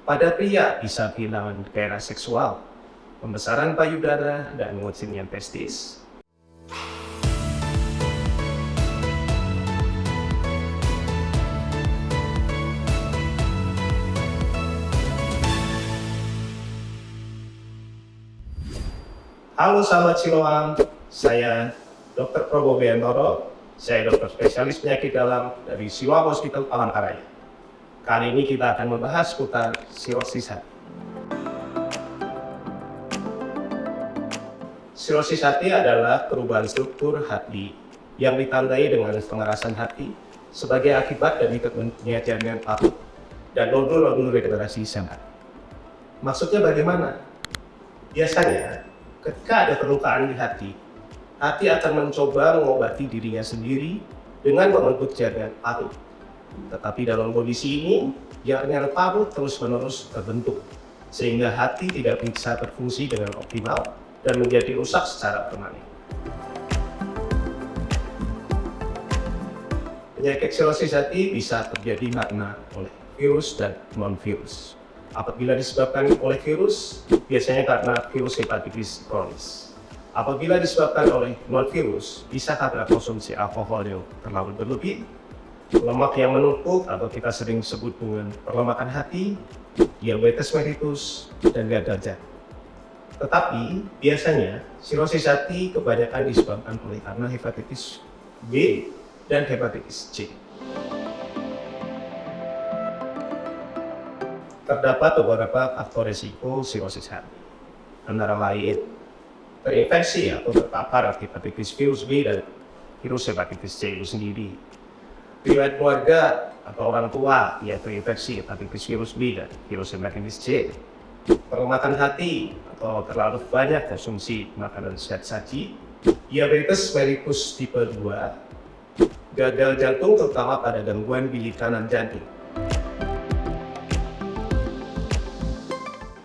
Pada pria bisa kehilangan gairah seksual, pembesaran payudara, dan ngucilnya testis. Halo sahabat Siloam, saya Dr. Probo Biantoro, saya dokter spesialis penyakit dalam dari Siloam Hospital Palangkaraya. Kali ini kita akan membahas seputar sirosis hati. Sirosis hati adalah perubahan struktur hati yang ditandai dengan pengerasan hati sebagai akibat dari terbentuknya jaringan parut dan nodul-nodul regenerasi sel hati. Maksudnya bagaimana? Biasanya, ketika ada perlukaan di hati, hati akan mencoba mengobati dirinya sendiri dengan membentuk jaringan parut. Tetapi dalam kondisi ini, jaringan parut terus-menerus terbentuk, sehingga hati tidak bisa berfungsi dengan optimal dan menjadi rusak secara permanen. Penyakit sirosis hati bisa terjadi karena oleh virus dan non-virus. Apabila disebabkan oleh virus, biasanya karena virus hepatitis kronis. Apabila disebabkan oleh non-virus, bisa karena konsumsi alkohol yang terlalu berlebih, lemak yang menumpuk atau kita sering sebut dengan perlemakan hati, diabetes mellitus, dan gagal jantung. Tetapi biasanya sirosis hati kebanyakan disebabkan oleh karena hepatitis B dan hepatitis C. Terdapat beberapa faktor risiko sirosis hati, antara lain terinfeksi atau terpapar hepatitis virus B dan virus hepatitis C itu sendiri, riwayat keluarga atau orang tua yang terinfeksi hepatitis virus B dan virus hepatitis C, perlemakan hati atau terlalu banyak konsumsi makanan zat saji, diabetes mellitus tipe 2, gagal jantung terutama pada gangguan bilik kanan jantung.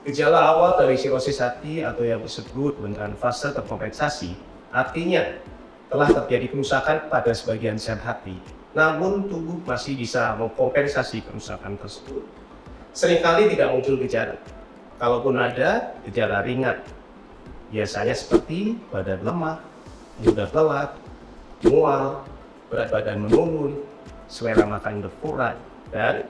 Gejala awal dari sirosis hati atau yang disebut dengan fase terkompensasi, artinya telah terjadi kerusakan pada sebagian sel hati, namun tubuh masih bisa mengkompensasi kerusakan tersebut. Seringkali tidak muncul gejala. Kalaupun ada, gejala ringan. Biasanya seperti badan lemah, mudah lelah, mual, berat badan menurun, selera makan berkurang, dan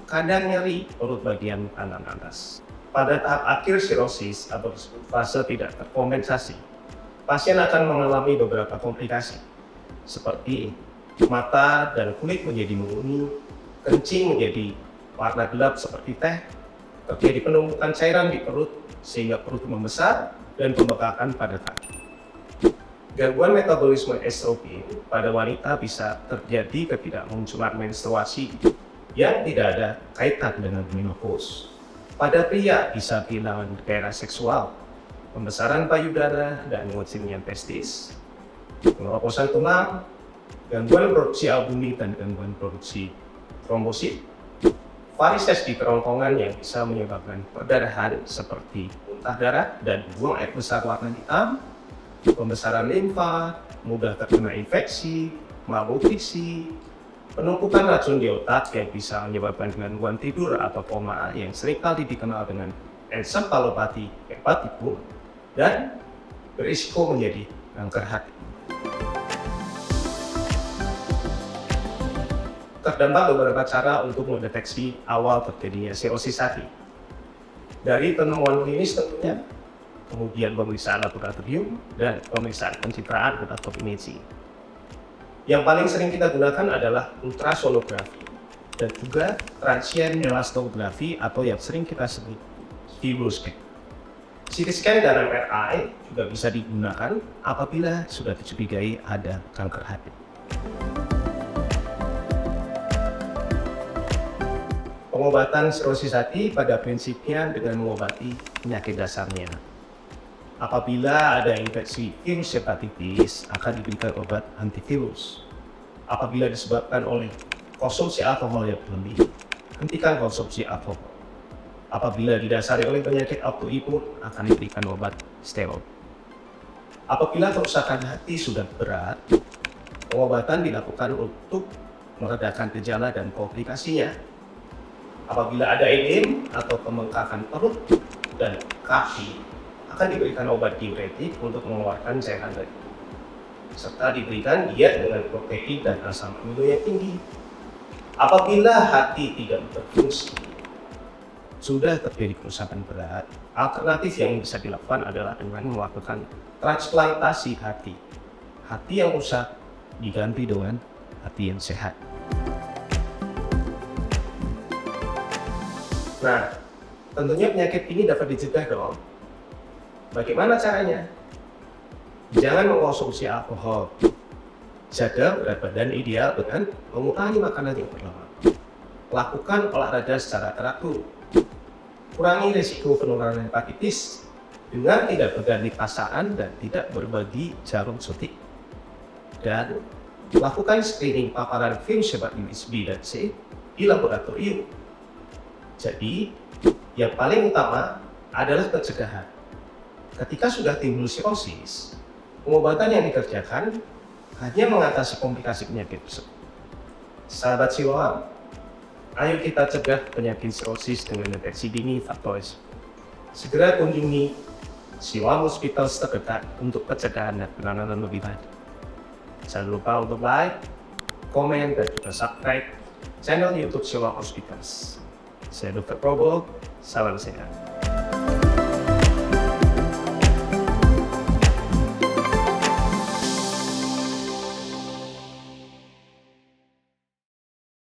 kadang nyeri perut bagian kanan atas. Pada tahap akhir sirosis atau fase tidak terkompensasi, pasien akan mengalami beberapa komplikasi seperti mata dan kulit menjadi menguning, kencing menjadi warna gelap seperti teh, terjadi penumpukan cairan di perut sehingga perut membesar dan pembekakan pada kaki. Gangguan metabolisme estrogen pada wanita bisa terjadi ketidakmunculan menstruasi yang tidak ada kaitan dengan menopause. Pada pria bisa kehilangan gairah seksual, pembesaran payudara, dan ngucilnya testis, pengeroposan tulang, gangguan produksi albumin dan gangguan produksi trombosit, varises di kerongkongan yang bisa menyebabkan perdarahan seperti muntah darah dan buang air besar warna hitam, pembesaran limfa, mudah terkena infeksi, malnutrisi, penumpukan racun di otak yang bisa menyebabkan gangguan tidur atau koma yang seringkali dikenal dengan encephalopati hepaticum, dan berisiko menjadi kanker hati. Terdapat beberapa cara untuk mendeteksi awal terjadinya sirosis hati. Dari penemuan klinis tentunya, kemudian pemeriksaan laboratorium, dan pemeriksaan pencitraan atau imaging. Yang paling sering kita gunakan adalah ultrasonografi dan juga transient elastografi atau yang sering kita sebut fibroscan. CT scan dan MRI juga bisa digunakan apabila sudah dicurigai ada kanker hati. Pengobatan sirosis hati pada prinsipnya dengan mengobati penyakit dasarnya. Apabila ada infeksi virus hepatitis, akan diberikan obat antivirus. Apabila disebabkan oleh konsumsi alkohol yang berlebih, hentikan konsumsi alkohol. Apabila didasari oleh penyakit autoimun, akan diberikan obat steroid. Apabila kerusakan hati sudah berat, pengobatan dilakukan untuk meredakan gejala dan komplikasinya. Apabila ada edem atau pembengkakan perut dan kaki, akan diberikan obat diuretik untuk mengeluarkan cairan dari tubuh, serta diberikan diet dengan protein dan asam amino yang tinggi. Apabila hati tidak berfungsi, sudah terjadi kerusakan berat, alternatif yang bisa dilakukan adalah dengan melakukan transplantasi hati. Hati yang rusak diganti dengan hati yang sehat. Nah, tentunya penyakit ini dapat dicegah dong. Bagaimana caranya? Jangan mengkonsumsi alkohol. Jaga berat badan ideal dengan mengurangi makanan yang berlemak. Lakukan olahraga secara teratur. Kurangi risiko penularan hepatitis dengan tidak berganti pasangan dan tidak berbagi jarum suntik. Dan lakukan screening paparan virus hepatitis B dan C di laboratorium. Jadi, yang paling utama adalah pencegahan. Ketika sudah timbul sirosis, pengobatan yang dikerjakan hanya mengatasi komplikasi penyakit tersebut. Sahabat Siloam, ayo kita cegah penyakit sirosis dengan deteksi dini faktor risiko. Segera kunjungi Siloam Hospital terdekat untuk pencegahan dan penanganan lebih lanjut. Jangan lupa untuk like, komen, dan juga subscribe channel YouTube Siloam Hospital. Saya Dr. Probo, salam sehat.